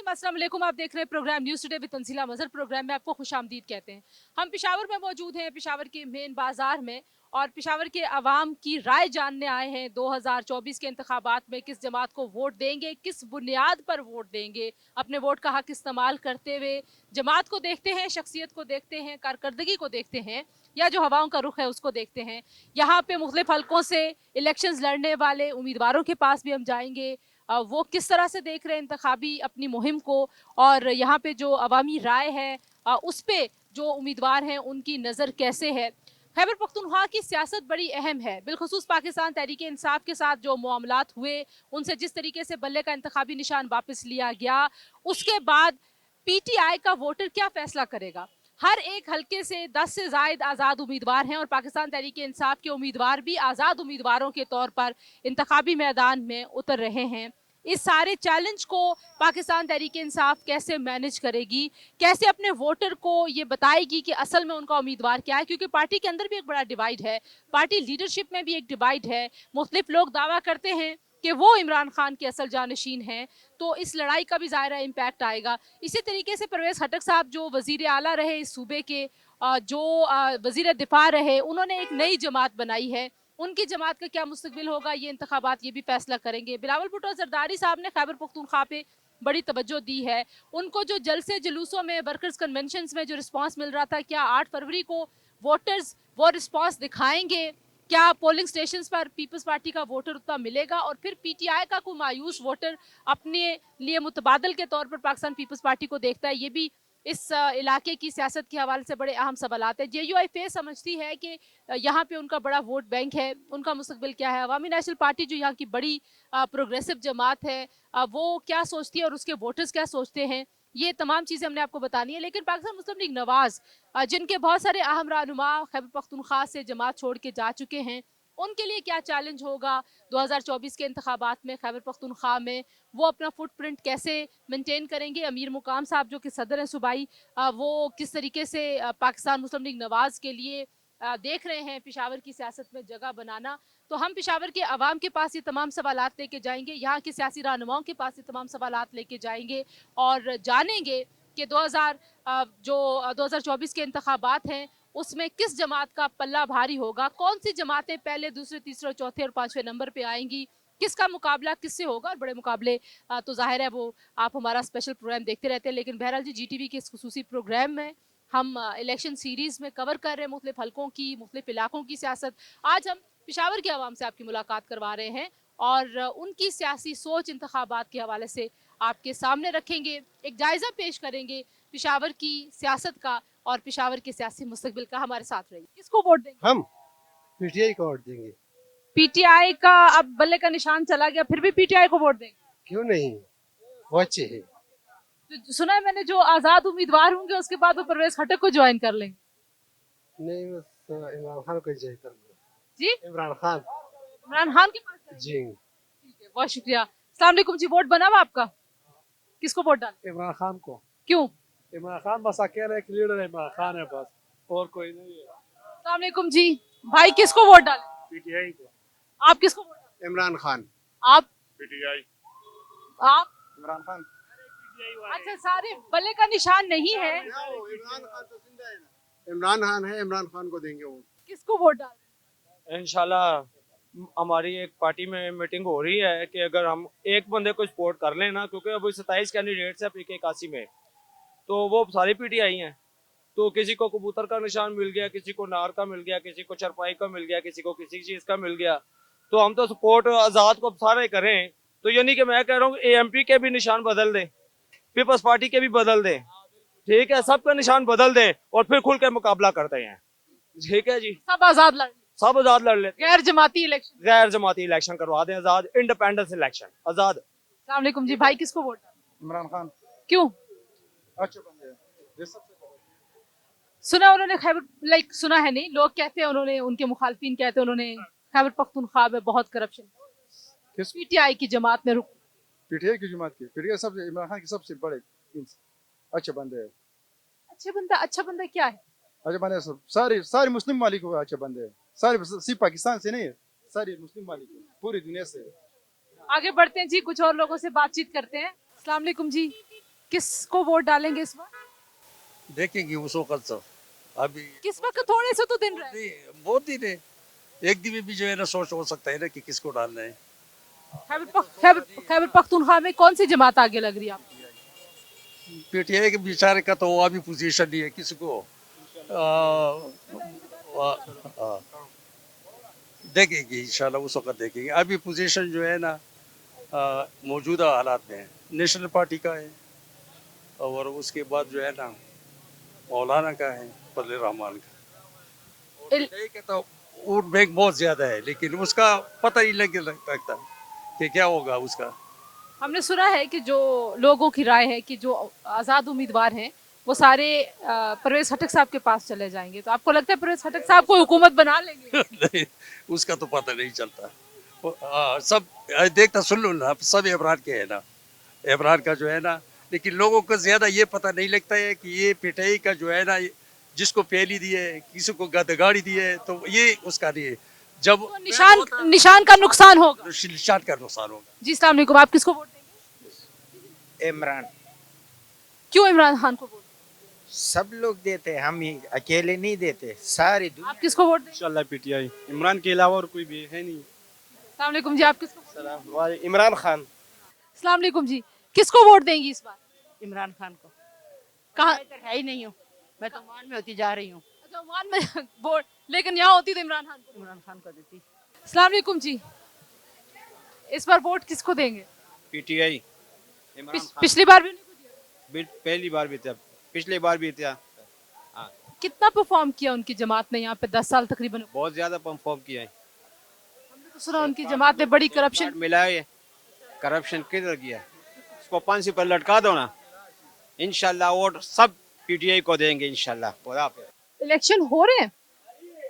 अस्सलाम वालेकुम। आप देख रहे हैं program news today with Tanzeela Mazhar. Program में आपको खुशामदीद कहते हैं। हम पेशावर में मौजूद हैं, पेशावर के मेन बाजार में, और पेशावर के अवाम की राय जानने आए हैं 2024 के इंतखाबात में किस जमात को वोट देंगे, किस बुनियाद पर वोट देंगे, अपने वोट का हक इस्तेमाल करते हुए जमात को देखते हैं, शख्सियत को देखते हैं, कारकर्दगी को देखते हैं, या जो हवाओं का रुख है उसको देखते हैं। यहाँ पे मुख्तलिफ हलकों से इलेक्शंस लड़ने वाले उम्मीदवारों के पास भी हम जाएंगे, वो किस तरह से देख रहे हैं इंतखाबी अपनी मुहिम को, और यहाँ पे जो अवामी राय है उस पे जो उम्मीदवार हैं उनकी नज़र कैसे है। खैबर पख्तूनख्वा की सियासत बड़ी अहम है, बिलखुसूस पाकिस्तान तहरीक इंसाफ के साथ जो मामलात हुए, उनसे जिस तरीके से बल्ले का इंतखाबी निशान वापस लिया गया, उसके बाद पीटीआई का वोटर क्या फैसला करेगा। हर एक हलके से 10 से ज़ायद आज़ाद उम्मीदवार हैं, और पाकिस्तान तहरीक इंसाफ के उम्मीदवार भी आज़ाद उम्मीदवारों के तौर पर इंतखाबी मैदान में उतर रहे हैं। इस सारे चैलेंज को पाकिस्तान तहरीक इंसाफ कैसे मैनेज करेगी, कैसे अपने वोटर को ये बताएगी कि असल में उनका उम्मीदवार क्या है, क्योंकि पार्टी के अंदर भी एक बड़ा डिवाइड है, पार्टी लीडरशिप में भी एक डिवाइड है। मुख्तलिफ लोग दावा करते हैं कि वो इमरान खान के असल जानशीन हैं, तो इस लड़ाई का भी ज़ाहिर इम्पैक्ट आएगा। इसी तरीके से परवेज़ खटक साहब जो वज़ीर आला रहे इस सूबे के, जो वज़ीर दिफा रहे, उन्होंने एक नई जमात बनाई है। उनकी जमात का क्या मुस्तकबिल होगा, ये इंतखाबात ये भी फैसला करेंगे। बिलावल भुट्टो जरदारी साहब ने खैबर पख्तूनख्वा पे बड़ी तवज्जो दी है। उनको जो जलसे जुलूसों में, वर्कर्स कन्वेंशंस में जो रिस्पांस मिल रहा था, क्या 8 फरवरी को वोटर्स वो रिस्पांस दिखाएंगे, क्या पोलिंग स्टेशंस पर पीपल्स पार्टी का वोटर उतना मिलेगा, और फिर पीटीआई का कोई मायूस वोटर अपने लिए मुतबादल के तौर पर पाकिस्तान पीपल्स पार्टी को देखता है, ये भी इस इलाके की सियासत के हवाले से बड़े अहम सवालात है। JUIF समझती है कि यहाँ पे उनका बड़ा वोट बैंक है, उनका मुस्तकबिल क्या है। अवामी नेशनल पार्टी जो यहाँ की बड़ी प्रोग्रेसिव जमात है, वो क्या सोचती है और उसके वोटर्स क्या सोचते हैं, ये तमाम चीज़ें हमने आपको बतानी है। लेकिन पाकिस्तान मुस्लिम लीग नवाज, जिनके बहुत सारे अहम रहनुमा खैबर पख्तूनख्वा से जमात छोड़ के जा चुके हैं, उनके लिए क्या चैलेंज होगा 2024 के इंतखाबात में खैबर पख्तूनख्वा में, वो अपना फुटप्रिंट कैसे मेंटेन करेंगे। अमीर मुकाम साहब जो कि सदर हैं सूबाई, वो किस तरीके से पाकिस्तान मुस्लिम लीग नवाज के लिए देख रहे हैं पेशावर की सियासत में जगह बनाना। तो हम पेशावर के अवाम के पास ये तमाम सवालात लेके जाएंगे, यहाँ के सियासी रहनुमाओं के पास ये तमाम सवालात लेके जाएंगे, और जानेंगे कि 2024 के इंतखाबात हैं उसमें किस जमात का पल्ला भारी होगा, कौन सी जमातें पहले, दूसरे, तीसरे, चौथे और पाँचवें नंबर पे आएंगी, किसका मुकाबला किससे होगा। और बड़े मुकाबले तो जाहिर है वो आप हमारा स्पेशल प्रोग्राम देखते रहते हैं। लेकिन बहरहाल जी, GTV के इस खुसूसी प्रोग्राम में हम इलेक्शन सीरीज़ में कवर कर रहे हैं मुख्तलिफ हलकों की, मुख्तलिफ इलाकों की सियासत। आज हम पेशावर के अवाम से आपकी मुलाकात करवा रहे हैं, और उनकी सियासी सोच इंतखाबात के हवाले से आपके सामने रखेंगे, एक जायज़ा पेश करेंगे पेशावर की सियासत का और पेशावर के सियासी मुस्तकबिल का। हमारे साथ रहिए। किसको वोट देंगे? हम पीटीआई को वोट देंगे। पीटीआई का अब बल्ले का निशान चला गया, फिर भी पीटीआई को वोट देंगे? क्यों नहीं, वो अच्छे है। तो सुना है मैंने, जो आजाद उम्मीदवार होंगे उसके बाद वो परवेज खटक को ज्वाइन कर लेंगे। नहीं, बस इमरान खान को जय कर दो। जी, इमरान खान। इमरान खान के पास जाएंगे? जी, ठीक है, बहुत शुक्रिया। अस्सलाम वालेकुम जी, वोट बना हुआ आपका? किसको वोट डाल? इमरान खान को। क्यों? इमरान खान बस अकेला एक लीडर है, इमरान खान है बस, और कोई नहीं है। अस्सलाम वालेकुम जी, भाई किसको वोट डालें? पीटीआई को। आप किसको वोट डालें? इमरान खान। आप? पीटीआई। आप? इमरान खान। अच्छा, सारे बल्ले का निशान नहीं है। इमरान खान तो जिंदा है ना। इमरान खान है, इमरान खान को देंगे वो। किसको वोट डालें? इंशाल्लाह हमारी एक पार्टी में मीटिंग हो रही है कि अगर हम एक बंदे को सपोर्ट कर लें ना, क्योंकि अभी 27 कैंडिडेट्स हैं PK 81 में, तो वो सारी PTI हैं। तो किसी को कबूतर का निशान मिल गया, किसी को नार का मिल गया, किसी को चरपाई का मिल गया, किसी को किसी चीज़ का मिल गया, तो हम तो सपोर्ट आज़ाद को सारे करें। तो यानी कि मैं कह रहा हूँ AMP के भी निशान बदल दें, पीपल्स पार्टी के भी बदल दें, ठीक है, सबका निशान बदल दें, और फिर खुल के मुकाबला करते हैं। ठीक है जी, सब आजाद लड़, सब आजाद लड़ लेते, गैर जमाती इलेक्शन, गैर जमाती इलेक्शन करवा दें, आजाद इंडिपेंडेंस इलेक्शन आजाद। अस्सलाम वालेकुम जी, भाई किसको वोट डालें? इमरान खान। क्यों? अच्छे बंदे हैं, ये सबसे सुना उन्होंने खैबर, सुना है नहीं, लोग कहते हैं, उन्होंने, उनके मुखालफिन कहते हैं उन्होंने खैबर पख्तूनख्वा में बहुत करप्शन, किस पीटीआई की जमात में रुक। पीटीआई की जमात की, पीटीआई सबसे इमरान खान की सबसे बड़े अच्छे बंदे हैं। अच्छा बंदा क्या है? अच्छे बंदे सब सारे सारे मुस्लिम मालिक को अच्छे बंदे हैं, सारे सिर्फ पाकिस्तान से नहीं है, सारे मुस्लिम मालिक पूरी दुनिया से। आगे बढ़ते हैं जी, कुछ और लोगों से बातचीत करते हैं। अस्सलाम वालेकुम जी, किसको वोट डालेंगे इस बार? देखेंगे उस वक्त सब। अभी किस वक्त थोड़े से तो दिन रहे। नहीं, बहुत दिन है, एक दिन में भी जो है ना सोच हो सकता है ना कि किसको डालना है। खैबर पख्तूनख्वा में कौन सी जमात आगे लग रही है आपको? पीटीआई के बेचारे का तो अभी पोजीशन नहीं है किसको। देखेंगे इंशाल्लाह उस वक्त देखेंगे। अभी पोजीशन जो है ना मौजूदा हालात में नेशनल पार्टी का है, और उसके बाद जो है ना मौलाना का है, फजल रहमान का। पीटीआई का तो वोट बैंक बहुत ज्यादा है, लेकिन उसका पता नहीं लगता कि क्या होगा उसका। हमने सुना है कि जो लोगों की राय है कि जो आज़ाद उम्मीदवार हैं वो सारे परवेज खटक साहब के पास चले जाएंगे, तो आपको लगता है परवेज खटक साहब को हुकूमत बना लेंगे? नहीं, उसका तो पता नहीं चलता। सब देखता सुन लो ना, सब इमरान के है ना, इमरान का जो है ना, लेकिन लोगों को ज्यादा ये पता नहीं लगता है कि ये पीटीआई का जो है ना, जिसको पहली दी है, किसी को गदगाड़ी दी है, तो ये उसका नहीं है। जब तो निशान का नुकसान होगा। निशान का नुकसान होगा। जी अस्सलाम वालेकुम, आप किसको वोट देंगे? इमरान। क्यों इमरान खान को वोट? सब लोग देते हैं, हम ही अकेले नहीं देते, सारी दुनिया। आप किसको वोट देंगे? इंशाल्लाह पीटीआई। इमरान के अलावा और कोई भी है नहीं। अस्सलाम वालेकुम जी, आप किसको? इमरान खान। अस्सलाम वालेकुम जी, किसको वोट देंगी इस बार? इमरान खान को। कहाँ? मैं इधर है ही नहीं हूँ, मैं तो मान में होती जा रही हूँ। अच्छा, ओमान में वोट, लेकिन यहाँ होती तो इमरान खान को। इमरान खान को देती। अस्सलाम वालेकुम जी, इस बार वोट किसको देंगे? पीटीआई। इमरान खान। पिछली बार भी उन्हीं को दिया। पहली बार भी था, पिछली बार भी था, कितना परफॉर्म किया उनकी जमात ने यहाँ पे 10 साल तकरीबन? बहुत ज्यादा परफॉर्म किया है। हमने तो सुना उनकी जमात ने बड़ी करप्शन। मिला है, करप्शन किधर गया? उसको फांसी पर लटका दो ना, इंशाल्लाह वोट सब पीटीआई को देंगे इंशाल्लाह। खुदा हाफिज़। इलेक्शन हो रहे हैं,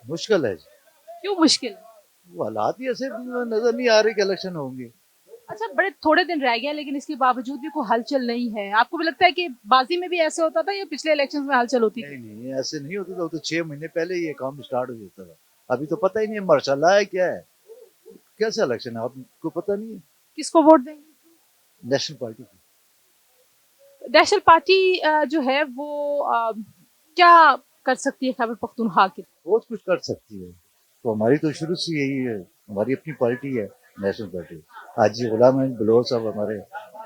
मुश्किल है। क्यों मुश्किल है? वो हालात ही ऐसे नजर नहीं आ रहे कि इलेक्शन होंगे। अच्छा, बड़े थोड़े दिन रह गए लेकिन इसके बावजूद भी कोई हलचल नहीं है। आपको भी लगता है कि बाजी में भी ऐसे होता था या पिछले इलेक्शंस में हलचल होती थी? नहीं, ऐसे नहीं होता था। वो तो 6 महीने पहले ये काम स्टार्ट हो जाता था। अभी तो पता ही नहीं है माशाल्लाह है क्या है, कैसा इलेक्शन है आपको पता नहीं है। किसको वोट देंगे? नेशनल पार्टी की। नेशनल पार्टी जो है वो क्या कर सकती है खैबर पख्तूनख्वा की? बहुत कुछ कर सकती है। तो हमारी तो शुरू से यही है, हमारी अपनी पार्टी है नेशनल पार्टी। आज ये गुलाम अहमद बलोच साहब हमारे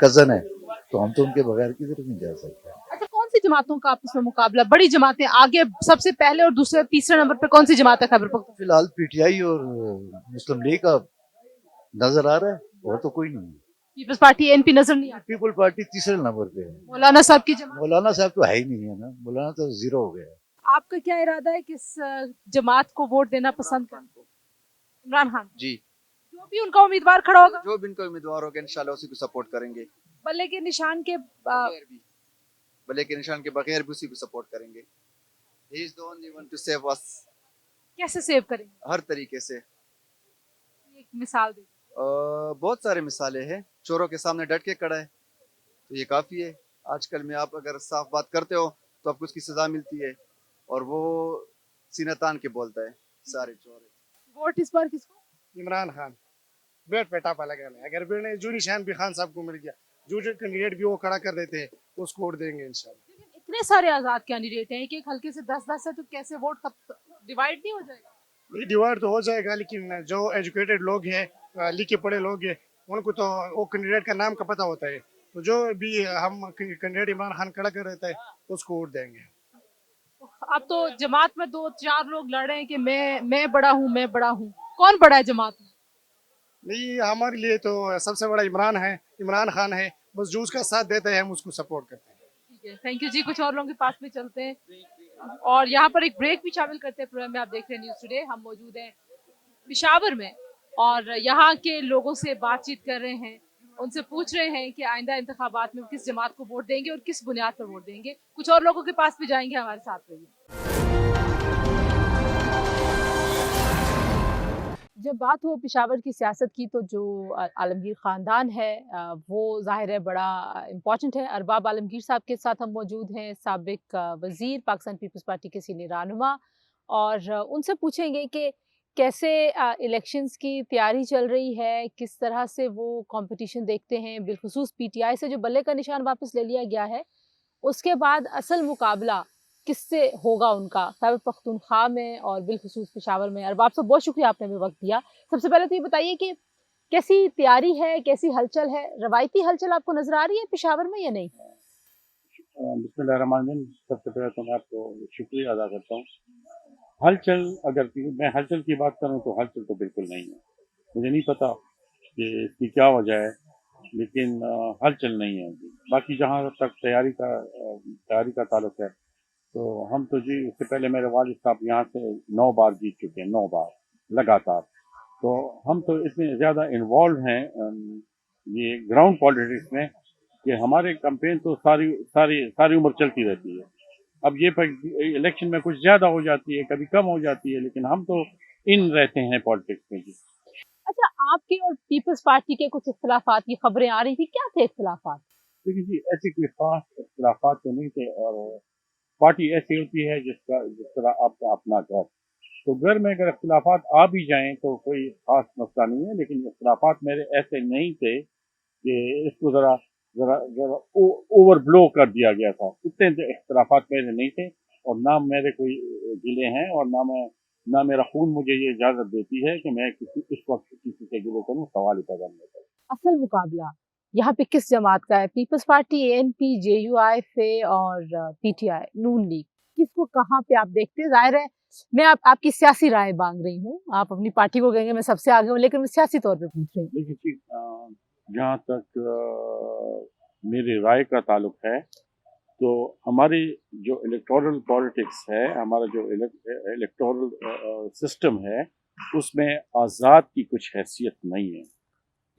कजन है, तो हम तो उनके बगैर किधर नहीं जा सकते। अच्छा, कौन सी जमातों का आपस में मुकाबला? बड़ी जमातें आगे सबसे पहले और दूसरे तीसरे नंबर पे कौन सी जमात है खैबर पख्तूनख्वा? फिलहाल पीटीआई और मुस्लिम लीग का नजर आ रहा है, और तो कोई नहीं है। पीपल्स पार्टी एनपी नजर नहीं आती। पीपल पार्टी तीसरे नंबर पे है। मौलाना साहब की जमात। मौलाना साहब तो है ही नहीं है ना, मौलाना तो जीरो हो गया है। आपका क्या इरादा है किस जमात को वोट देना पसंद करें? इमरान खान जी, जो भी उनका उम्मीदवार खड़ा होगा, जो भी इनका उम्मीदवार होगा इंशाल्लाह उसी को सपोर्ट करेंगे। बल्ले के निशान के बगैर भी, भले के निशान के बगैर भी उसी को सपोर्ट करेंगे। He is the only one two save us. कैसे सेव करेंगे? हर तरीके से। एक मिसाल दे। बहुत सारे मिसालें हैं। चोरों के सामने डट के खड़ा है, तो ये काफ़ी है। आजकल में आप अगर साफ बात करते हो तो आपको उसकी सज़ा मिलती है, और वो सीना तान के बोलता है सारे चोर। वोट इस बार किसको? इमरान खान। बेट पे टापा लगा है, अगर बेटे जो निशान भी खान साहब को मिल गया, जो कैंडिडेट भी वो खड़ा कर देते हैं उसको वोट देंगे इंशाल्लाह। लेकिन इतने सारे आजाद कैंडिडेट हैं, एक एक हल्के से 10-10 है, तो कैसे वोट डिवाइड नहीं हो जाएगा? ये डिवाइड तो हो जाएगा, लेकिन जो एजुकेटेड लोग हैं, लिखे पढ़े लोग हैं, उनको तो वो कैंडिडेट का नाम का पता होता है। तो जो भी हम कैंडिडेट इमरान खान खड़ा कर रहता है उसको वोट देंगे। अब तो जमात में 2-4 लोग लड़ रहे हैं कि मैं बड़ा हूँ, मैं बड़ा हूँ। कौन बड़ा है जमात में? नहीं, हमारे लिए तो सबसे बड़ा इमरान खान है। बस जो उसका साथ देता है हम उसको सपोर्ट करते हैं। ठीक है, थैंक यू जी। कुछ और लोगों के पास भी चलते हैं और यहाँ पर एक ब्रेक भी शामिल करते हैं प्रोग्राम में। आप देख रहे हैं न्यूज़ टुडे। हम मौजूद हैं पेशावर में और यहाँ के लोगों से बातचीत कर रहे हैं, उनसे पूछ रहे हैं कि आइंदा इंतखाबात में वो किस जमात को वोट देंगे और किस बुनियाद पर वोट देंगे। कुछ और लोगों के पास भी जाएंगे, हमारे साथ रहिए। जब बात हो पेशावर की सियासत की तो जो आलमगीर ख़ानदान है वो ज़ाहिर है बड़ा इम्पॉर्टेंट है। अरबाब आलमगीर साहब के साथ हम मौजूद हैं, साबिक वज़ीर, पाकिस्तान पीपल्स पार्टी के सीनियर रहनुमा, और उनसे पूछेंगे कि कैसे इलेक्शंस की तैयारी चल रही है, किस तरह से वो कंपटीशन देखते हैं, बिलखुसूस पीटीआई से जो बल्ले का निशान वापस ले लिया गया है, उसके बाद असल मुकाबला किससे होगा उनका खैबर पख्तूनख्वा में और बिलखुसूस पेशावर में। अरबाब साहब बहुत शुक्रिया आपने हमें वक्त दिया। सबसे पहले तो ये बताइए कि कैसी तैयारी है, कैसी हलचल है, रवायती हलचल आपको नजर आ रही है पेशावर में या नहीं? बिस्मिल्लाहिर्रहमानिर्रहीम। सबसे पहले तो मैं आपको शुक्रिया अदा करता हूँ। हलचल, अगर मैं हलचल की बात करूँ तो हलचल तो बिल्कुल नहीं है। मुझे नहीं पता कि इसकी क्या वजह है, लेकिन हलचल नहीं है अभी। बाकी जहाँ तक तैयारी का ताल्लुक है, तो हम तो जी इससे पहले मेरे वालिद साहब यहाँ से 9 बार जीत चुके हैं, 9 बार लगातार। तो हम तो इतने ज़्यादा इन्वॉल्व हैं ये ग्राउंड पॉलिटिक्स में कि हमारे कैंपेन तो सारी उम्र चलती रहती है। अब ये इलेक्शन में कुछ ज़्यादा हो जाती है, कभी कम हो जाती है, लेकिन हम तो इन रहते हैं पॉलिटिक्स में जी। अच्छा, आपके और पीपल्स पार्टी के कुछ इख्तिलाफात की खबरें आ रही थी, क्या थे इख्तिलाफात? देखिए जी, ऐसी कोई खास इख्तिलाफात तो नहीं थे, और पार्टी ऐसी होती है जिस तरह आपका अपना घर। तो घर में अगर इख्तिलाफात आ भी जाएं तो कोई खास मसला नहीं है, लेकिन इख्तिलाफात मेरे ऐसे नहीं थे कि इसको जरा जरा जरा ओवरब्लो कर दिया गया था। इतने इख्तिलाफात मेरे नहीं थे, और ना मेरे कोई गिले हैं, और ना मेरा खून मुझे ये इजाजत देती है कि मैं इस वक्त किसी से गिले करूं, सवाल ही पैदा नहीं होता। असल मुकाबला यहाँ पे किस जमात का है? पीपल्स पार्टी, एएनपी, जेयूआईफे और पीटीआई, नून लीग, किसको कहाँ पे आप देखते हैं? जाहिर है मैं आपकी सियासी राय मांग रही हूँ, आप अपनी पार्टी को कहेंगे मैं सबसे आगे हूँ, लेकिन मैं सियासी तौर पे पूछ रही हूँ। देखिए जी, जहाँ तक मेरी राय का ताल्लुक है, तो हमारी जो इलेक्टोरल पॉलिटिक्स है, हमारा जो इलेक्टोरल सिस्टम है, उसमें आज़ाद की कुछ हैसियत नहीं है।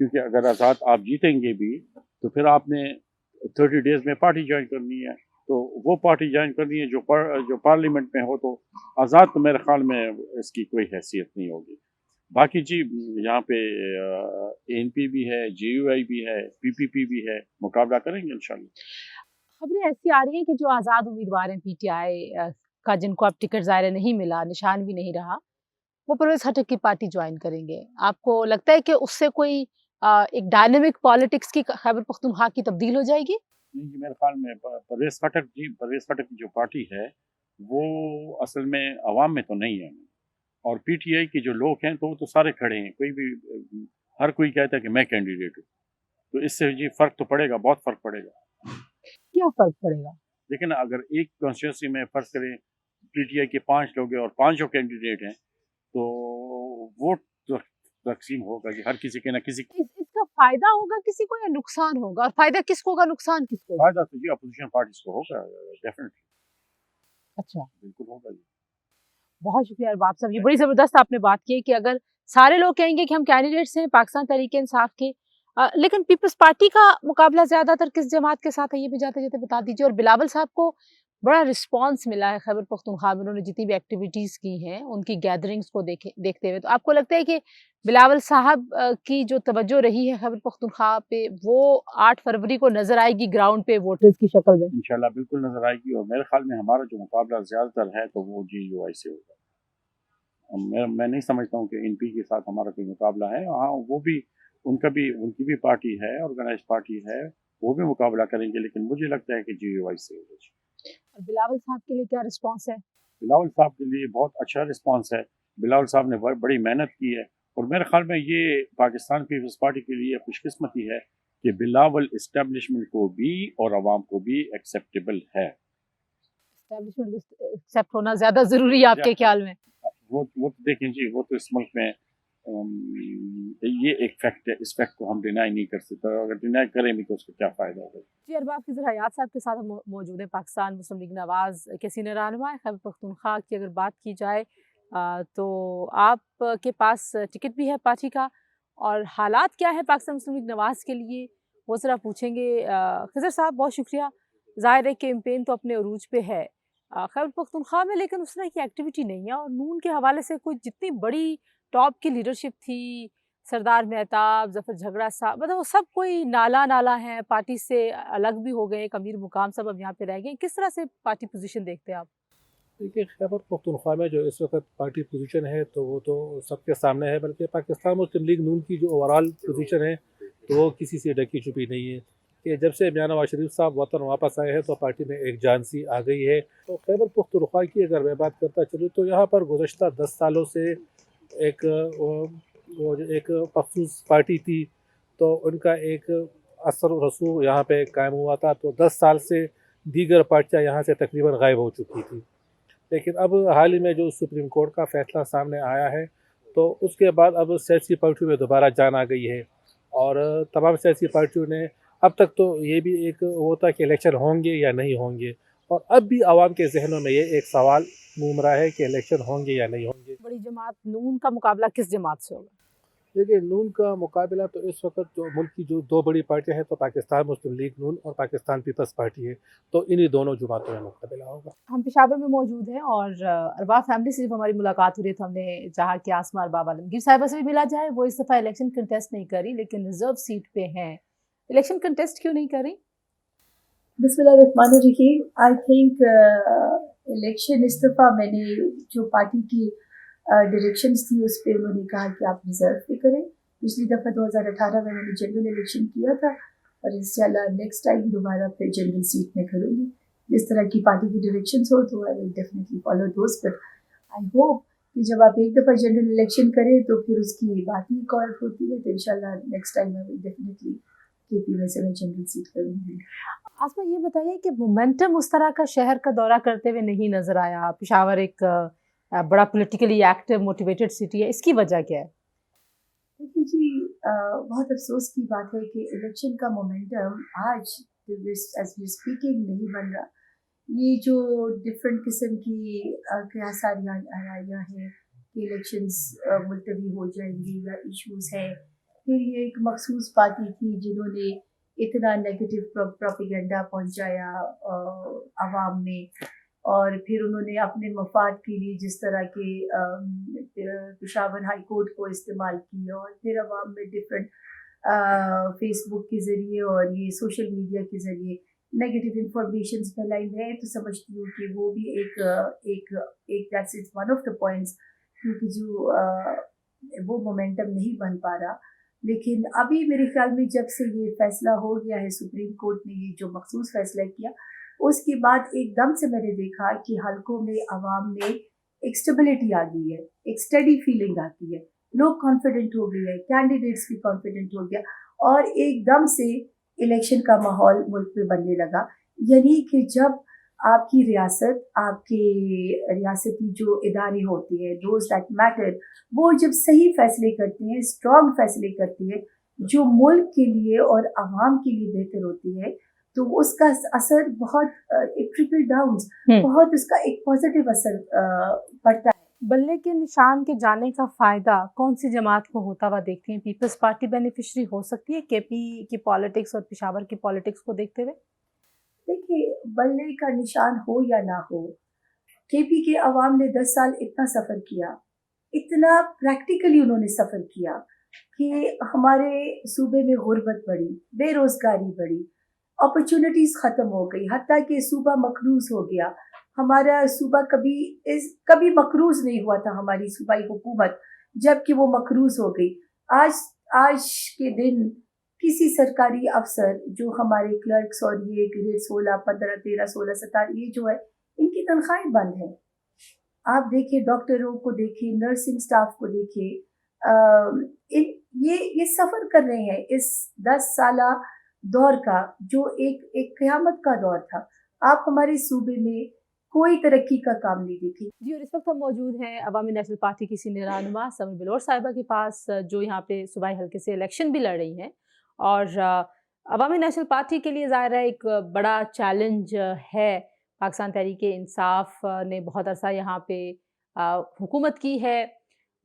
क्योंकि अगर आज़ाद आप जीतेंगे भी, तो फिर आपने 30 डेज में पार्टी ज्वाइन करनी है, तो वो पार्टी ज्वाइन करनी है जो पार्लियामेंट में हो। तो आज़ाद तो मेरे ख्याल में इसकी कोई हैसियत नहीं होगी। बाकी जी, यहाँ पे एएनपी भी है, जेयूआई भी है, पीपीपी भी है, मुकाबला करेंगे इंशाल्लाह। खबरें ऐसी आ रही हैं कि जो आज़ाद उम्मीदवार हैं पीटीआई का, जिनको अब टिकट ज़ाहिर नहीं मिला, निशान भी नहीं रहा, वो परवेज़ खटक की पार्टी ज्वाइन करेंगे। आपको लगता है कि उससे कोई एक डायनेमिक पॉलिटिक्स की खैबर पख्तूनख्वा की तब्दील हो जाएगी? नहीं जी, मेरे ख्याल में परवेज़ खटक की जो पार्टी है, वो असल में अवाम में तो नहीं है। और पीटीआई के जो लोग हैं, तो वो तो सारे खड़े हैं, कोई भी हर कोई कहता है कि मैं कैंडिडेट हूँ। तो इससे जी फ़र्क तो पड़ेगा, बहुत फ़र्क पड़ेगा। क्या फ़र्क पड़ेगा? लेकिन अगर एक कॉन्स्टिट्यूंसी में फ़र्ज़ करें पीटीआई के 5 लोग हैं और 5 जो कैंडिडेट हैं, तो वोट तो तक़सीम होगा कि हर किसी के ना किसी। इसका फ़ायदा होगा किसी को या नुकसान होगा? और फ़ायदा किसको होगा, नुकसान किसको होगा? फ़ायदा तो जी अपोज़िशन पार्टीज़ को होगा, डेफ़िनेटली। अच्छा, बिल्कुल होगा जी। बहुत शुक्रिया अरबाब साहब, ये बड़ी ज़बरदस्त आपने बात की है कि अगर सारे लोग कहेंगे कि हम कैंडिडेट्स हैं पाकिस्तान तहरीक-ए-इंसाफ के, लेकिन पीपल्स पार्टी का मुकाबला ज़्यादातर किस जमात के साथ है, ये भी जाते-जाते बता दीजिए। और बिलावल साहब को बड़ा रिस्पॉन्स मिला है खैबर पख्तूनख्वा में, उन्होंने जितनी भी एक्टिविटीज़ की हैं, उनकी गैदरिंग्स को देखते हुए, तो आपको लगता है कि बिलावल साहब की जो तवज्जो रही है खैबर पख्तूनख्वा पे, वो 8 फरवरी को नज़र आएगी ग्राउंड पे वोटर्स की शक्ल में? इंशाल्लाह बिल्कुल नज़र आएगी, और मेरे ख्याल में हमारा जो मुकाबला ज़्यादातर है, तो वो जेयूआई से होगा। मैं नहीं समझता हूँ कि एनपी के साथ हमारा कोई मुकाबला है। हाँ, वो भी उनकी भी पार्टी है, ऑर्गेनाइज पार्टी है, वो भी मुकाबला करेंगे, लेकिन मुझे लगता है कि जेयूआई से होगा। और बिलावल साहब के लिए क्या रिस्पॉन्स है? बिलावल साहब के लिए बहुत अच्छा रिस्पॉन्स है। बिलावल साहब ने बड़ी मेहनत की है, और मेरे ख्याल में ये पाकिस्तान पीपल्स पार्टी के लिए खुशकिस्मती है कि बिलावल इस्टेब्लिशमेंट को भी और आवाम को भी एक्सेप्टेबल है। एस्टैब्लिशमेंट एक्सेप्ट होना ज़्यादा ज़रूरी है आपके ख्याल में? वो तो देखें जी, वो तो इस मुल्क में ये एक फैक्ट है, इस फैक्ट को हम डिनाई नहीं कर सकते। अगर डिनाई करें भी तो उसका क्या फ़ायदा होगा। जी, अरबाब खिज़र हयात साहब के साथ हम मौजूद हैं, पाकिस्तान मुस्लिम लीग नवाज़ के सीनियर रहनुमा हैं। खैबर पख्तूनख्वा की अगर बात की जाए तो आप के पास टिकट भी है पार्टी का, और हालात क्या है पाकिस्तान मुस्लिम लीग नवाज़ के लिए, वो ज़रा पूछेंगे। खिज़र साहब बहुत शुक्रिया। ज़ाहिर है कैंपेन तो अपने अरूज पे है खैबर पख्तूनख्वा में, लेकिन उस तरह की एक्टिविटी नहीं है, और नून के हवाले से कोई जितनी बड़ी टॉप की लीडरशिप थी, सरदार मेहताब, ज़फ़र झगड़ा साहब, मतलब वो सब कोई नाला हैं, पार्टी से अलग भी हो गए, अमीर मुकाम सब अब यहाँ पे रह गए। किस तरह से पार्टी पोजीशन देखते हैं आप? देखिए खैबर पख्तूनख्वा में जो इस वक्त पार्टी पोजीशन है तो वो तो सबके सामने है, बल्कि पाकिस्तान मुस्लिम लीग नून की जो ओवरऑल पोजीशन है तो वो किसी से ढकी छुपी नहीं है कि जब से मियां नवाज शरीफ साहब वतन वापस आए हैं तो पार्टी में एक जान सी आ गई है। तो खैबर पख्तूनख्वा की अगर मैं बात करता चलूँ तो यहाँ पर गुज़श्ता 10 सालों से एक वो जो एक मखसूस पार्टी थी तो उनका एक असर व रसूख यहाँ पे कायम हुआ था। तो 10 साल से दीगर पार्टियाँ यहाँ से तकरीबन गायब हो चुकी थी, लेकिन अब हाल ही में जो सुप्रीम कोर्ट का फैसला सामने आया है तो उसके बाद अब सियासी पार्टियों में दोबारा जान आ गई है और तमाम सियासी पार्टियों ने अब तक तो ये भी एक होता कि इलेक्शन होंगे या नहीं होंगे, और अब भी आवाम के जहनों में ये एक सवाल घूम रहा है कि इलेक्शन होंगे या नहीं होंगे। बड़ी जमात नून का मुकाबला किस जमात से होगा? देखिए नून का मुकाबला तो इस वक्त जो मुल्क की जो दो बड़ी पार्टियां हैं तो पाकिस्तान मुस्लिम लीग नून और पाकिस्तान पीपल्स पार्टी है, तो इन्हीं दोनों जमातों में मुकाबला होगा। हम पेशावर में मौजूद हैं और अरबाब फैमिली से जब हमारी मुलाकात हो रही है तो हमने चाहा कि आसमा अरबाब आलमगीर साहिबा से भी मिला जाए। वो इस दफ़ा इलेक्शन कंटेस्ट नहीं करी लेकिन रिजर्व सीट पे हैं, इलेक्शन कंटेस्ट क्यों नहीं करी? बिस्मिल्लाहिर्रहमानिर्रहीम। आई थिंक इलेक्शन इस दफ़ा मैंने जो पार्टी की डायरेक्शंस थी उस पर उन्होंने कहा कि आप रिजर्व पे करें। पिछली दफ़ा 2018 में मैंने जनरल इलेक्शन किया था और इंशाल्लाह नेक्स्ट टाइम दोबारा फिर जनरल सीट में करूँगी। जिस तरह की पार्टी की डायरेक्शंस हो तो I will definitely follow those, but I hope कि जब आप एक दफ़ा जनरल इलेक्शन करें तो फिर उसकी बात ही एक और होती है। तो इंशाल्लाह next time I will definitely KP में से मैं जनरल सीट करूँगी। आसमा ये बताइए कि मोमेंटम उस तरह का शहर का दौरा करते हुए नहीं नज़र आया। पेशावर एक बड़ा पॉलिटिकली एक्टिव मोटिवेटेड सिटी है, इसकी वजह क्या है? देखिए जी, बहुत अफसोस की बात है कि इलेक्शन का मोमेंटम आज एज वी स्पीकिंग नहीं बन रहा। ये जो डिफरेंट किस्म की आराइयाँ हैं कि इलेक्शंस मुलतवी हो जाएंगे या इश्यूज़ हैं, फिर ये एक मखसूस पार्टी थी जिन्होंने इतना नेगेटिव प्रोपेगेंडा पहुंचाया आवाम में, और फिर उन्होंने अपने मफाद के लिए जिस तरह के पेशावर हाई कोर्ट को इस्तेमाल किया और फिर आवाम में डिफरेंट फेसबुक के ज़रिए और ये सोशल मीडिया के ज़रिए नेगेटिव इंफॉर्मेशन फैलाई। मैं तो समझती हूँ कि वो भी एक that's is one of the points, क्योंकि जो वो मोमेंटम नहीं बन पा रहा। लेकिन अभी मेरे ख्याल में जब से ये फैसला हो गया है, सुप्रीम कोर्ट ने ये जो मखसूस फैसला किया, उसके बाद एकदम से मैंने देखा कि हलकों में आवाम में एक स्टेबिलिटी आ गई है, एक स्टडी फीलिंग आती है, लोग कॉन्फिडेंट हो गए हैं, कैंडिडेट्स भी कॉन्फिडेंट हो गया और एकदम से इलेक्शन का माहौल मुल्क में बनने लगा। यानी कि जब आपकी रियासत, आपके रियासती जो इदारे होते हैं, दोज दैट मैटर, वो जब सही फैसले करते हैं, स्ट्रॉन्ग फैसले करते हैं जो मुल्क के लिए और आवाम के लिए बेहतर होती है, तो उसका असर बहुत एक ट्रिकल डाउन, बहुत उसका एक पॉजिटिव असर पड़ता है। बल्ले के निशान के जाने का फ़ायदा कौन सी जमात को होता हुआ देखती हैं? पीपल्स पार्टी बेनिफिशरी हो सकती है केपी की पॉलिटिक्स और पेशावर की पॉलिटिक्स को देखते हुए? देखिए, बल्ले का निशान हो या ना हो, केपी के अवाम ने 10 साल इतना सफ़र किया, इतना प्रैक्टिकली उन्होंने सफ़र किया कि हमारे सूबे में गुर्बत बढ़ी, बेरोज़गारी बढ़ी, अपॉर्चुनिटीज़ ख़त्म हो गई, हत्ता कि सूबा मकरूज़ हो गया। हमारा सूबा कभी मकरूज़ नहीं हुआ था, हमारी सूबाई हुकूमत, जबकि वो मकरूज़ हो गई। आज के दिन किसी सरकारी अफसर जो हमारे क्लर्क्स और ये ग्रेड 16, 15, 13, 16, 17 ये जो है, इनकी तनख्वाहें बंद हैं। आप देखिए, डॉक्टरों को देखिए, नर्सिंग स्टाफ को देखिए, ये सफ़र कर रहे हैं इस 10 साला दौर का जो एक क़यामत का दौर था। आप हमारे सूबे में कोई तरक्की का काम नहीं देखी। जी, और इस वक्त हम मौजूद हैं अवामी नेशनल पार्टी की सीनियर रहनुमा समर बलोच साहिबा के पास, जो यहाँ पे सूबाई हल्के से इलेक्शन भी लड़ रही हैं और अवामी नेशनल पार्टी के लिए ज़ाहिर है एक बड़ा चैलेंज है। पाकिस्तान तहरीक-ए-इंसाफ ने बहुत अरसा यहाँ पे हुकूमत की है,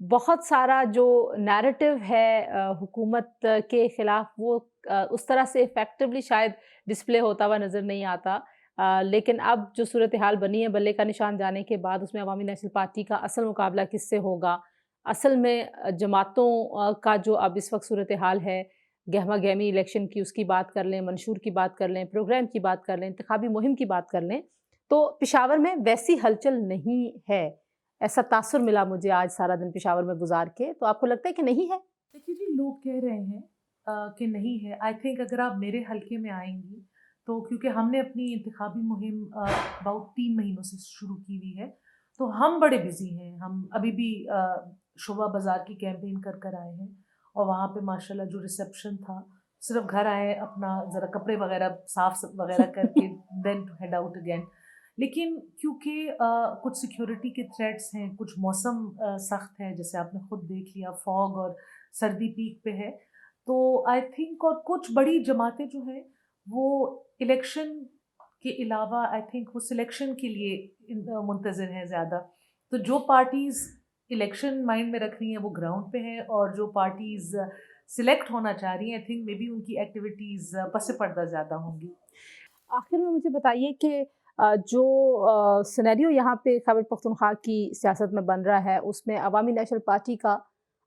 बहुत सारा जो नैरेटिव है हुकूमत के ख़िलाफ़ वो उस तरह से इफ़ेक्टिवली शायद डिस्प्ले होता हुआ नज़र नहीं आता। लेकिन अब जो सूरत हाल बनी है बल्ले का निशान जाने के बाद, उसमें अवामी नेशनल पार्टी का असल मुकाबला किससे होगा? असल में जमातों का जो अब इस वक्त सूरत हाल है, गहमा गहमी इलेक्शन की, उसकी बात कर लें, मंशूर की बात कर लें, प्रोग्राम की बात कर लें, इंतखाबी मुहिम की बात कर लें, تو پشاور میں ویسی ہلچل نہیں ہے، ایسا تاثر ملا مجھے آج سارا دن پشاور میں گزار کے. تو آپ کو لگتا ہے کہ نہیں ہے؟ دیکھیے جی، لوگ کہہ رہے ہیں کہ نہیں ہے. آئی تھنک اگر آپ میرے حلقے میں آئیں گی تو کیونکہ ہم نے اپنی انتخابی مہم اباؤٹ 3 مہینوں سے شروع کی ہوئی ہے، تو ہم بڑے بزی ہیں. ہم ابھی بھی شعبہ بازار کی کیمپین کر آئے ہیں، اور وہاں پہ ماشاءاللہ جو ریسیپشن تھا، صرف گھر آئے اپنا ذرا کپڑے وغیرہ صاف وغیرہ کر کے دین ٹو ہیڈ آؤٹ اگین. لیکن کیونکہ کچھ سیکیورٹی کے تھریٹس ہیں، کچھ موسم سخت ہے، جیسے آپ نے خود دیکھ لیا فوگ اور سردی پیک پہ ہے، تو آئی تھنک اور کچھ بڑی جماعتیں جو ہیں وہ الیکشن کے علاوہ آئی تھنک وہ سلیکشن کے لیے منتظر ہیں زیادہ. تو جو پارٹیز الیکشن مائنڈ میں رکھ رہی ہیں وہ گراؤنڈ پہ ہیں، اور جو پارٹیز سلیکٹ ہونا چاہ رہی ہیں I think may be in کی ایکٹیویٹیز پس پردہ زیادہ ہوں گی. آخر میں مجھے بتائیے کہ جو سینیریو یہاں پہ خیبر پختونخوا کی سیاست میں بن رہا ہے، اس میں عوامی نیشنل پارٹی کا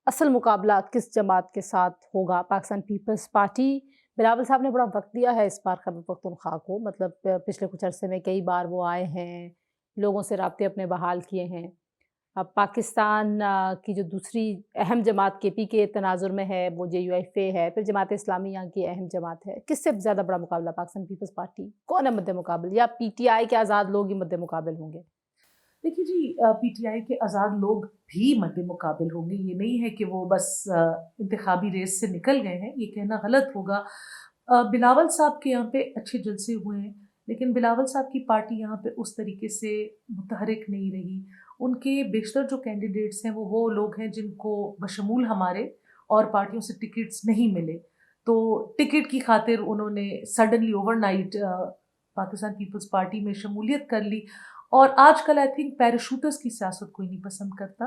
اصل مقابلہ کس جماعت کے ساتھ ہوگا؟ پاکستان پیپلز پارٹی، بلاول صاحب نے بڑا وقت دیا ہے اس بار خیبر پختونخوا کو، مطلب پچھلے کچھ عرصے میں کئی بار وہ آئے ہیں، لوگوں سے رابطے اپنے بحال کیے ہیں. اب پاکستان کی جو دوسری اہم جماعت کے پی کے تناظر میں ہے وہ JUIF ہے، پھر جماعت اسلامی یہاں کی اہم جماعت ہے. کس سے زیادہ بڑا مقابلہ پاکستان پیپلز پارٹی؟ کون ہے مد مقابل، یا PTI کے آزاد لوگ ہی مد مقابل ہوں گے؟ دیکھیے جی، PTI کے آزاد لوگ بھی مد مقابل ہوں گے. یہ نہیں ہے کہ وہ بس انتخابی ریس سے نکل گئے ہیں، یہ کہنا غلط ہوگا. بلاول صاحب کے یہاں پہ اچھے جلسے ہوئے ہیں، لیکن بلاول صاحب کی پارٹی یہاں پہ اس طریقے سے متحرک نہیں رہی. ان کے بیشتر جو کینڈیڈیٹس ہیں وہ لوگ ہیں جن کو بشمول ہمارے اور پارٹیوں سے ٹکٹس نہیں ملے، تو ٹکٹ کی خاطر انہوں نے suddenly over night Pakistan Peoples party میں شمولیت کر لی. اور آج کل آئی تھنک پیراشوٹرز کی سیاست کوئی نہیں پسند کرتا.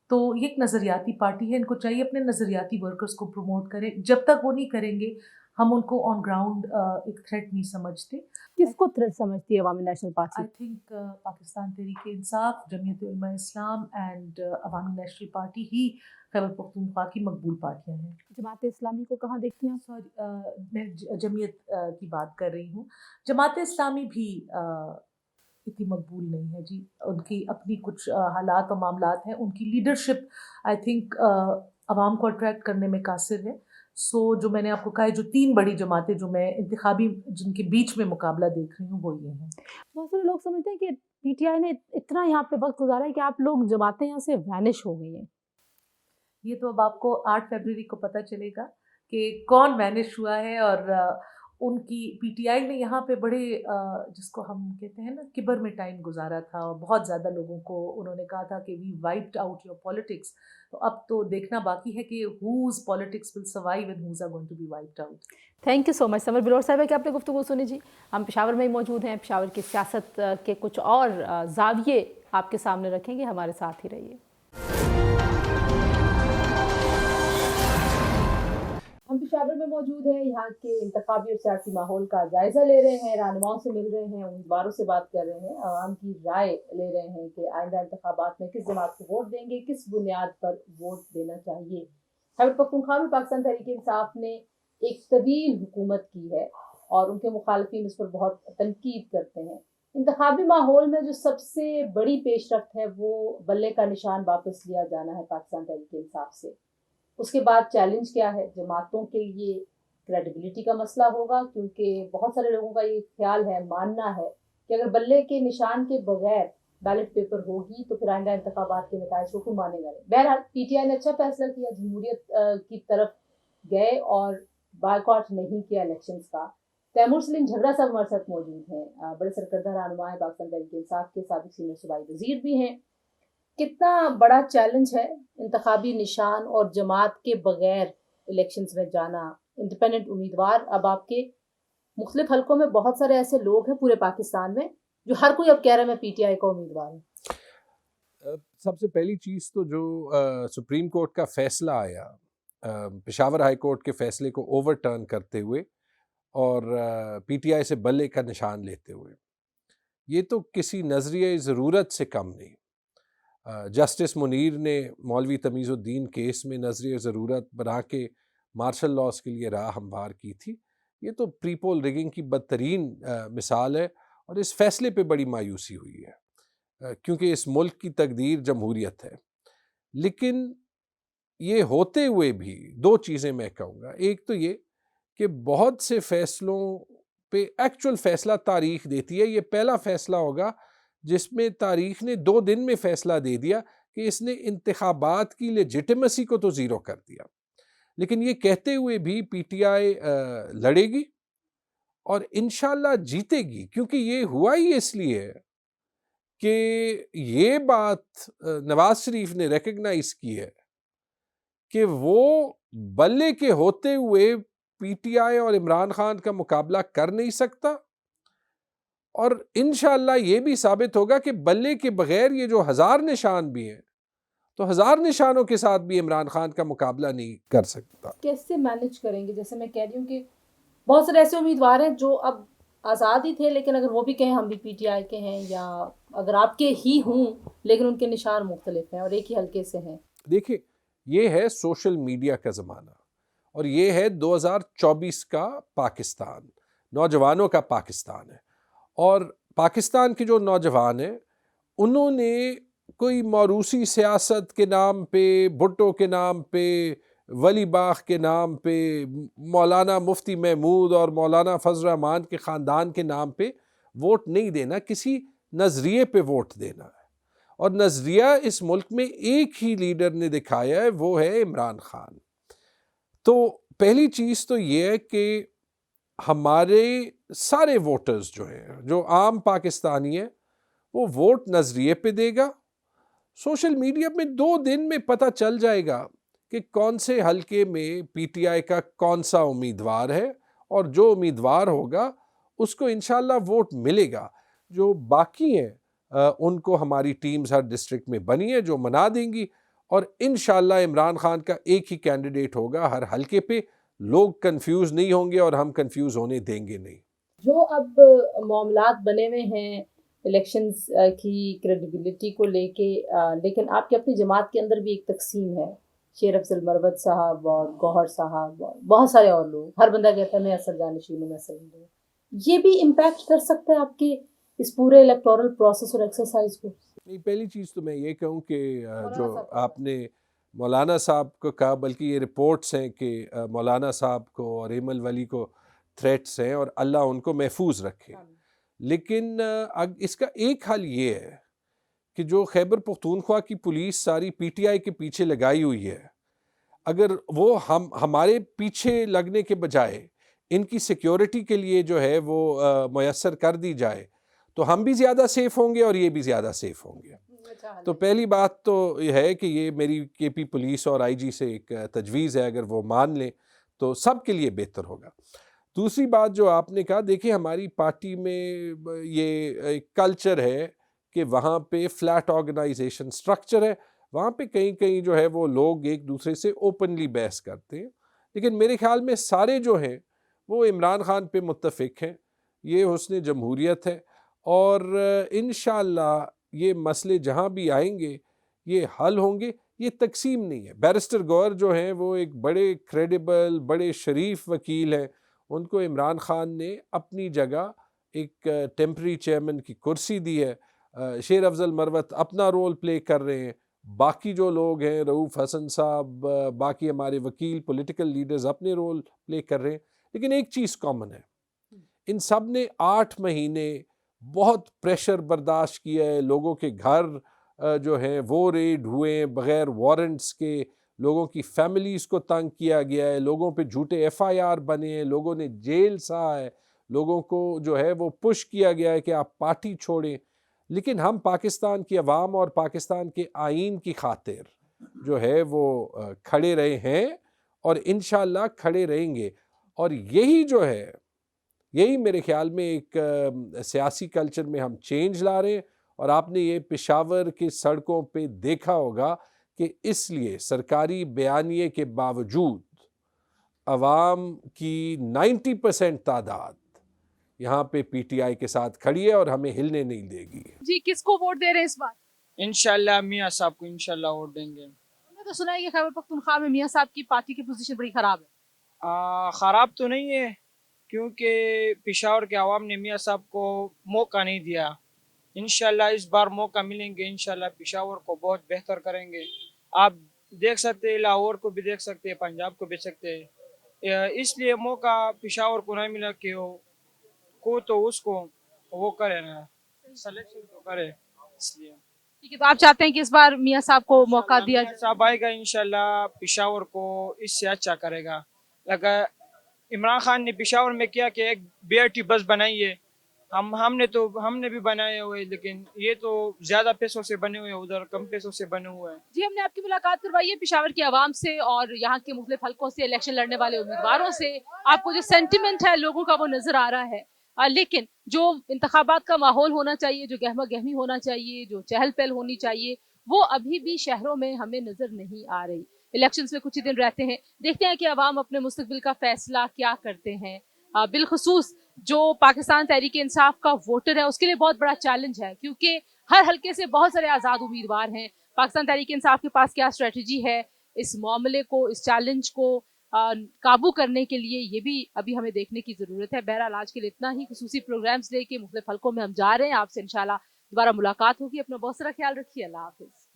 تو یہ ایک نظریاتی پارٹی ہے، ان کو چاہیے اپنے نظریاتی ورکرز کو پروموٹ کریں. جب تک وہ نہیں کریں گے ہم ان کو آن گراؤنڈ ایک تھریٹ نہیں سمجھتے. کس کو تھریٹ سمجھتی ہے عوامی national party? I think Pakistan Tehreek Insaf, Jamiat Ulema Islam and عوامی نیشنل پارٹی ہی خیبر پختونخوا کی مقبول پارٹیاں ہیں. جماعت اسلامی کو کہاں دیکھتی ہیں؟ سوری، میں جمعیت کی بات کر رہی ہوں. جماعت اسلامی بھی اتنی مقبول نہیں ہے جی. ان کی اپنی کچھ حالات اور معاملات ہیں، ان کی لیڈرشپ آئی تھنک عوام کو اٹریکٹ کرنے میں قاصر ہے. سو جو میں نے آپ کو کہا ہے، جو 3 بڑی جماعتیں جو میں انتخابی جن کے بیچ میں مقابلہ دیکھ رہی ہوں وہ یہ ہیں. بہت سارے لوگ سمجھتے ہیں کہ PTI نے اتنا یہاں پہ وقت گزارا ہے کہ آپ لوگ جماعتیں یہاں سے وینش ہو گئی ہیں. یہ تو اب آپ کو 8 فروری کو پتہ چلے گا کہ کون وینش ہوا ہے. اور ان کی PTI نے یہاں پہ بڑے جس کو ہم کہتے ہیں نا کبر میں ٹائم گزارا تھا، اور بہت زیادہ لوگوں کو انہوں نے کہا تھا کہ we wiped out your politics. تو اب تو دیکھنا باقی ہے کہ whose politics will survive and whose are going to be wiped out. Thank you so much Samar Bilour صاحبہ کہ آپ نے گفتگو سنی جی. ہم پشاور میں ہی موجود ہیں، پشاور کی سیاست کے کچھ اور زاویے آپ کے سامنے رکھیں گے، ہمارے ساتھ ہی رہیے. ہم پشاور میں موجود ہیں، یہاں کے انتخابی اور سیاسی ماحول کا جائزہ لے رہے ہیں، رہنماؤں سے مل رہے ہیں، امیدواروں سے بات کر رہے ہیں، عوام کی رائے لے رہے ہیں کہ آئندہ انتخابات میں کس جماعت کو ووٹ دیں گے، کس بنیاد پر ووٹ دینا چاہیے. خیبر پختونخوا میں پاکستان تحریک انصاف نے ایک طویل حکومت کی ہے اور ان کے مخالفین اس پر بہت تنقید کرتے ہیں. انتخابی ماحول میں جو سب سے بڑی پیش رفت ہے وہ بلے کا نشان واپس لیا جانا ہے پاکستان تحریک انصاف سے. اس کے بعد چیلنج کیا ہے؟ جماعتوں کے لیے کریڈیبلٹی کا مسئلہ ہوگا، کیونکہ بہت سارے لوگوں کا یہ خیال ہے، ماننا ہے کہ اگر بلے کے نشان کے بغیر بیلٹ پیپر ہوگی تو پھر آئندہ انتخابات کے نتائج کو مانے گا. بہرحال PTI نے اچھا فیصلہ کیا، جمہوریت کی طرف گئے اور بائیکاٹ نہیں کیا الیکشنز کا. تیمور سلیم جھگڑا صاحب ہمارے ساتھ موجود ہیں، بڑے سرکردہ رہنما ہیں پاکستان تحریک انصاف کے، سابق سینئر صوبائی وزیر بھی ہیں. کتنا بڑا چیلنج ہے انتخابی نشان اور جماعت کے بغیر الیکشنز میں جانا؟ انڈیپینڈنٹ امیدوار، اب آپ کے مختلف حلقوں میں بہت سارے ایسے لوگ ہیں پورے پاکستان میں جو ہر کوئی اب کہہ رہا ہے میں PTI کا امیدوار ہوں. سب سے پہلی چیز تو جو سپریم کورٹ کا فیصلہ آیا، پشاور ہائی کورٹ کے فیصلے کو اوور ٹرن کرتے ہوئے اور PTI سے بلے کا نشان لیتے ہوئے، یہ تو کسی نظریہ ضرورت سے کم نہیں. جسٹس منیر نے مولوی تمیز الدین کیس میں نظریہ ضرورت بنا کے مارشل لاس کے لیے راہ ہموار کی تھی. یہ تو پری پول ریگنگ کی بدترین مثال ہے، اور اس فیصلے پہ بڑی مایوسی ہوئی ہے کیونکہ اس ملک کی تقدیر جمہوریت ہے. لیکن یہ ہوتے ہوئے بھی دو چیزیں میں کہوں گا. ایک تو یہ کہ بہت سے فیصلوں پہ ایکچول فیصلہ تاریخ دیتی ہے. یہ پہلا فیصلہ ہوگا جس میں تاریخ نے 2 دن میں فیصلہ دے دیا کہ اس نے انتخابات کی لیجٹیمیسی کو تو زیرو کر دیا. لیکن یہ کہتے ہوئے بھی پی ٹی آئی لڑے گی اور انشاءاللہ جیتے گی، کیونکہ یہ ہوا ہی اس لیے کہ یہ بات نواز شریف نے ریکگنائز کی ہے کہ وہ بلے کے ہوتے ہوئے پی ٹی آئی اور عمران خان کا مقابلہ کر نہیں سکتا، اور انشاءاللہ یہ بھی ثابت ہوگا کہ بلے کے بغیر یہ جو 1000 نشان بھی ہیں تو 1000 نشانوں کے ساتھ بھی عمران خان کا مقابلہ نہیں کر سکتا. کیسے مینج کریں گے؟ جیسے میں کہہ رہی ہوں کہ بہت سارے ایسے امیدوار ہیں جو اب آزاد ہی تھے، لیکن اگر وہ بھی کہیں ہم بھی پی ٹی آئی کے ہیں، یا اگر آپ کے ہی ہوں لیکن ان کے نشان مختلف ہیں اور ایک ہی حلقے سے ہیں. دیکھیں، یہ ہے سوشل میڈیا کا زمانہ، اور یہ ہے 2024 کا پاکستان، نوجوانوں کا پاکستان ہے. اور پاکستان کے جو نوجوان ہیں انہوں نے کوئی موروثی سیاست کے نام پہ، بھٹو کے نام پہ، ولی باغ کے نام پہ، مولانا مفتی محمود اور مولانا فضل الرحمان کے خاندان کے نام پہ ووٹ نہیں دینا، کسی نظریے پہ ووٹ دینا ہے. اور نظریہ اس ملک میں ایک ہی لیڈر نے دکھایا ہے، وہ ہے عمران خان. تو پہلی چیز تو یہ ہے کہ ہمارے سارے ووٹرز جو ہیں، جو عام پاکستانی ہیں، وہ ووٹ نظریے پہ دے گا. سوشل میڈیا میں 2 دن میں پتہ چل جائے گا کہ کون سے حلقے میں پی ٹی آئی کا کون سا امیدوار ہے، اور جو امیدوار ہوگا اس کو انشاءاللہ ووٹ ملے گا. جو باقی ہیں ان کو ہماری ٹیمز ہر ڈسٹرکٹ میں بنی ہے جو منا دیں گی، اور انشاءاللہ عمران خان کا ایک ہی کینڈیڈیٹ ہوگا ہر حلقے پہ. لوگ کنفیوز نہیں ہوں گے اور ہم کنفیوز ہونے دیں گے نہیں. جو اب معاملات بنے ہوئے ہیں الیکشنز کی کریڈیبلٹی کو لے کے، لیکن آپ کی اپنی جماعت کے اندر بھی ایک تقسیم ہے. شیر افضل مروت صاحب اور گوہر صاحب اور بہت سارے اور لوگ، ہر بندہ کہتا ہے میں اثر جانشین ہوں، میں اثر ہوں. یہ بھی امپیکٹ کر سکتا ہے آپ کے اس پورے الیکٹورل پروسیس اور ایکسرسائز کو؟ نہیں، پہلی چیز تو میں یہ کہوں کہ جو آپ نے مولانا صاحب کو کہا، بلکہ یہ رپورٹس ہیں کہ مولانا صاحب کو اور ایمل ولی کو تھریٹس ہیں، اور اللہ ان کو محفوظ رکھے. لیکن اس کا ایک حل یہ ہے کہ جو خیبر پختونخوا کی پولیس ساری پی ٹی آئی کے پیچھے لگائی ہوئی ہے، اگر وہ ہمارے پیچھے لگنے کے بجائے ان کی سیکیورٹی کے لیے جو ہے وہ میسر کر دی جائے تو ہم بھی زیادہ سیف ہوں گے اور یہ بھی زیادہ سیف ہوں گے. تو پہلی بات تو یہ ہے کہ یہ میری کے پی پولیس اور آئی جی سے ایک تجویز ہے، اگر وہ مان لیں تو سب کے لیے بہتر ہوگا. دوسری بات جو آپ نے کہا، دیکھیں ہماری پارٹی میں یہ ایک کلچر ہے کہ وہاں پہ فلیٹ آرگنائزیشن سٹرکچر ہے، وہاں پہ کہیں جو ہے وہ لوگ ایک دوسرے سے اوپنلی بحث کرتے ہیں. لیکن میرے خیال میں سارے جو ہیں وہ عمران خان پہ متفق ہیں. یہ حسن جمہوریت ہے، اور انشاءاللہ یہ مسئلے جہاں بھی آئیں گے یہ حل ہوں گے. یہ تقسیم نہیں ہے. بیرسٹر گوہر جو ہیں وہ ایک بڑے کریڈیبل، بڑے شریف وکیل ہیں. ان کو عمران خان نے اپنی جگہ ایک ٹیمپرری چیئرمین کی کرسی دی ہے. شیر افضل مروت اپنا رول پلے کر رہے ہیں. باقی جو لوگ ہیں، رؤوف حسن صاحب، باقی ہمارے وکیل، پولیٹیکل لیڈرز اپنے رول پلے کر رہے ہیں. لیکن ایک چیز کامن ہے، ان سب نے 8 مہینے بہت پریشر برداشت کیا ہے. لوگوں کے گھر جو ہیں وہ ریڈ ہوئے بغیر وارنٹس کے، لوگوں کی فیملیز کو تنگ کیا گیا ہے، لوگوں پہ جھوٹے ایف آئی آر بنے ہیں، لوگوں نے جیل سہا ہے، لوگوں کو جو ہے وہ پش کیا گیا ہے کہ آپ پارٹی چھوڑیں. لیکن ہم پاکستان کی عوام اور پاکستان کے آئین کی خاطر جو ہے وہ کھڑے رہے ہیں اور انشاءاللہ کھڑے رہیں گے. اور یہی جو ہے، یہی میرے خیال میں ایک سیاسی کلچر میں ہم چینج لا رہے ہیں. اور آپ نے یہ پشاور کی سڑکوں پہ دیکھا ہوگا کہ اس لیے سرکاری بیانیے کے باوجود عوام کی 90% تعداد یہاں پہ پی ٹی آئی کے ساتھ کھڑی ہے اور ہمیں ہلنے نہیں دے گی. جی، کس کو ووٹ دے رہے ہیں اس بار؟ انشاءاللہ میاں صاحب کو انشاءاللہ ووٹ دیں گے. میں تو سنا ہے کہ خیبر پختونخوا میں میاں صاحب کی پارٹی کی پوزیشن بڑی خراب ہے. خراب تو نہیں ہے، क्योंकि पेशावर के आवाम ने मियाँ साहब को मौका नहीं दिया। इंशाल्लाह इस बार मौका मिलेंगे, इंशाल्लाह पेशावर को बहुत बेहतर करेंगे। आप देख सकते हैं, लाहौर को भी देख सकते हैं, पंजाब को भी सकते हैं। इसलिए मौका पेशावर को नहीं मिला कि को तो उसको वो करे ना, सिलेक्शन तो करे, इसलिए ठीक है, तो आप चाहते हैं कि इस बार मियाँ साहब को मौका दिया जाए? साहब आएगा इंशाल्लाह पेशावर को इससे अच्छा करेगा। अगर इमरान खान ने पेशावर में किया कि एक BRT बस बनाई है, हमने भी बनाए हुए, लेकिन ये तो ज्यादा पैसों से बने हुए हैं, उधर कम पैसों से बने हुए हैं। जी, हमने आपकी मुलाकात करवाई है पेशावर के आवाम से और यहाँ के मुख्तलिफ हलकों से इलेक्शन लड़ने वाले उम्मीदवारों से। आपको जो सेंटिमेंट है लोगों का वो नजर आ रहा है, लेकिन जो इंतखाबात का माहौल होना चाहिए, जो गहमा गहमी होना चाहिए, जो चहल पहल होनी चाहिए, वो अभी भी शहरों में हमें नजर नहीं आ रही। इलेक्शंस में कुछ ही दिन रहते हैं, देखते हैं कि अवाम अपने मुस्तकबिल का फैसला क्या करते हैं। बिलखुसूस जो पाकिस्तान तहरीक इंसाफ का वोटर है उसके लिए बहुत बड़ा चैलेंज है, क्योंकि हर हलके से बहुत सारे आज़ाद उम्मीदवार हैं। पाकिस्तान तहरीक इंसाफ के पास क्या स्ट्रेटजी है इस मामले को, इस चैलेंज को काबू करने के लिए, ये भी अभी हमें देखने की ज़रूरत है। बहरहाल आज के लिए इतना ही। खुसूसी प्रोग्राम्स लेके मुख्तलिफ हलकों में हम जा रहे हैं। आपसे इंशाल्लाह दोबारा मुलाकात होगी। अपना बहुत सारा ख्याल रखिए। अल्लाह हाफिज़।